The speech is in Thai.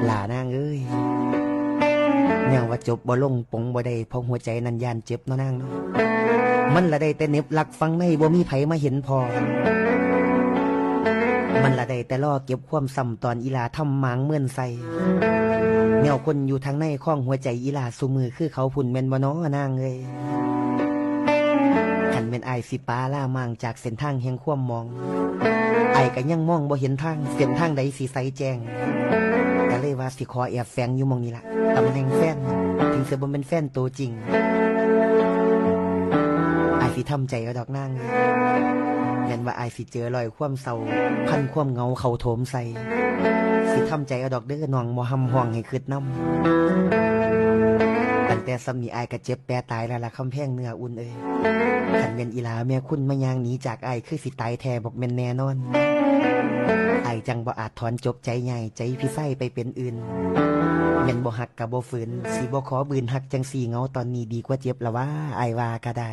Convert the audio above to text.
หลานางเอ้ยแนวว่าจบบ่ลงปงบ่ได้เพราะหัวใจนั้นย่านเจ็บเนาะนางเนาะมันละได้แต่เน็บหลักฟังในบ่มีไผมาเห็นพอมันละได้แต่รอเก็บความซ้ำตอนอีลาทำหมางเมื่อนใส่แนวคนอยู่ทางในข้องหัวใจอีลาสุมือคือเขาพุ่นแม่นบ่น้อนางเอ้ยขันเป็นไอสิปาล่ามางจากเส้นทางแห่งความมองไอก็ยังมองบ่เห็นทางเส้นทางใดสีใสแจ้งก็เลยว่าสิขอแอบแฝงอยู่มองนี้ล่ะตำแหน่งแฟนถึงจะบ่เป็นแฟนตัวจริงไอสิทำใจเอาดอกนางแม่นว่าไอสิเจอรอยความเศร้าพันความเหงาเข้าโถมใส่สิทำใจเอาดอกเด้อน้องบ่หำห่วงให้คืดน้ำตั้งแต่สำนีไอก็เจ็บแปรตายแล้วล่ะคำแพงเนื้ออุ่นเอ้ยขันเมนอีลาแม่คุณมายางหนีจากไอคือสิตายแท้บอกเมนแน่นอนไอจังบ่อาจถอนจบใจใหญ่ใจพี่ไส้ไปเป็นอื่นเมนบ่หักกับบ่ฝืนสีบ่ขอบืนหักจังสีเงาตอนนี้ดีกว่าเจ็บละว่าไอว่าก็ได้